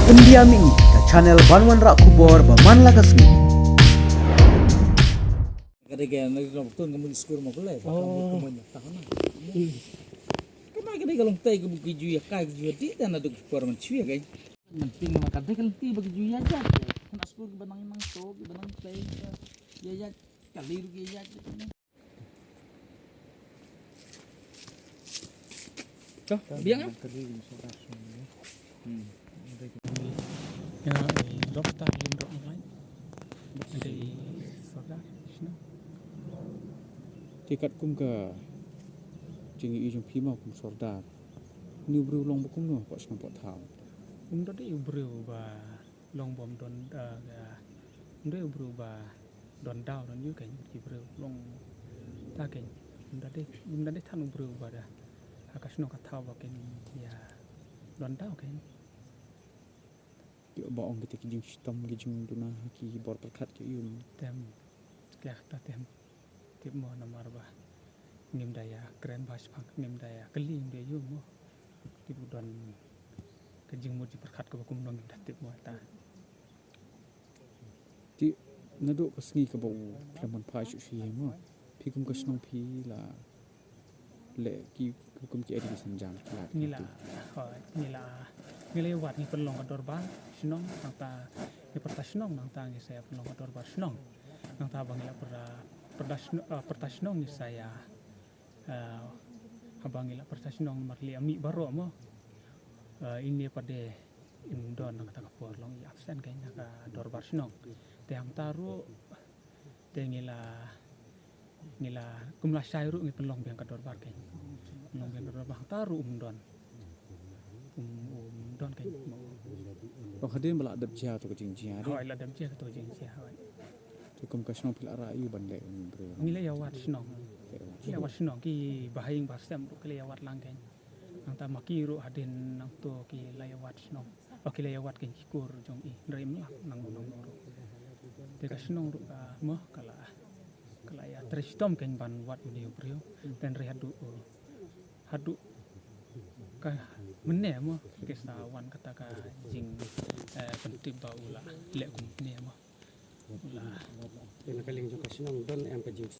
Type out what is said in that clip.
Pendiam ini ke channel Banwan Rak Kubor Baman Lakasmi. Kadang-kadang nagtun kamu di sekolah mau kulai, kamu banyak tahan. Kenapa kalau tay ke buku juya kai juya di dan ada keluar mencuy kan? Penting maka kadang ti bagi juya aja. Kena sekolah ke benang emang to, ke benang tay ya ya kali rugi ya. Kau biang apa? Ya, lobster lindro online. Dari saudara, sino? Tikat kum ke jengi ujung pima kum sordar. Ni beri ulang bukum no, pak senang pot tahu. Tadi berubah long bom don ya. Berubah don daw don juga kan berubah long tagen. Tadi tanu berubah dah. Akas no katawa kan ya don daw kan. Yo baong kita kijing sistem kijing duna ki bor perkat ke yun. Tem kelihatan tem tip mo nomor bah. Ngim daya keren bahas pang ngim daya keling dia yun mo. Tip don kejing mo di perkat ke bakum dong tip mo ta. Ti naduk kesengi ke bau kelaman pai su si mo. Pi kum ke senang pi la le ki kum ki adi senjam kelat. Nila wat ni penlong kador bang senong nangta ni pertas senong nangta ni saya penlong kador bang senong nangta bang ila pertas senong ni saya abang ila pertas senong marli ami baru mo ini pada indon nangta kapor long i absen kayaknya ka dor bar senong tiang taru tengila kumlah syairu ni penlong biang kador bar kayaknya penlong biang kador bang taru don don kan Kau hadir belak adab jia tu kejing jia. hoi la dam chia to jing chia hoi Tu kum ke senang pil arayu bandai beri. ngile ya wat snong ya wat snong ki bahing basem ru kile ya wat lang kan nang ta maki ru hadin nang to ki la ya wat snong o ki la ya wat kan kur jong i rem lah nang nong ru te ka snong ru ka mo kala ya tristom kan ban wat video brio dan re hadu ka menne mo ke sawan kata ka jing penting ba ula le kum ne mo ula Kena kaling juga senang don yang kejing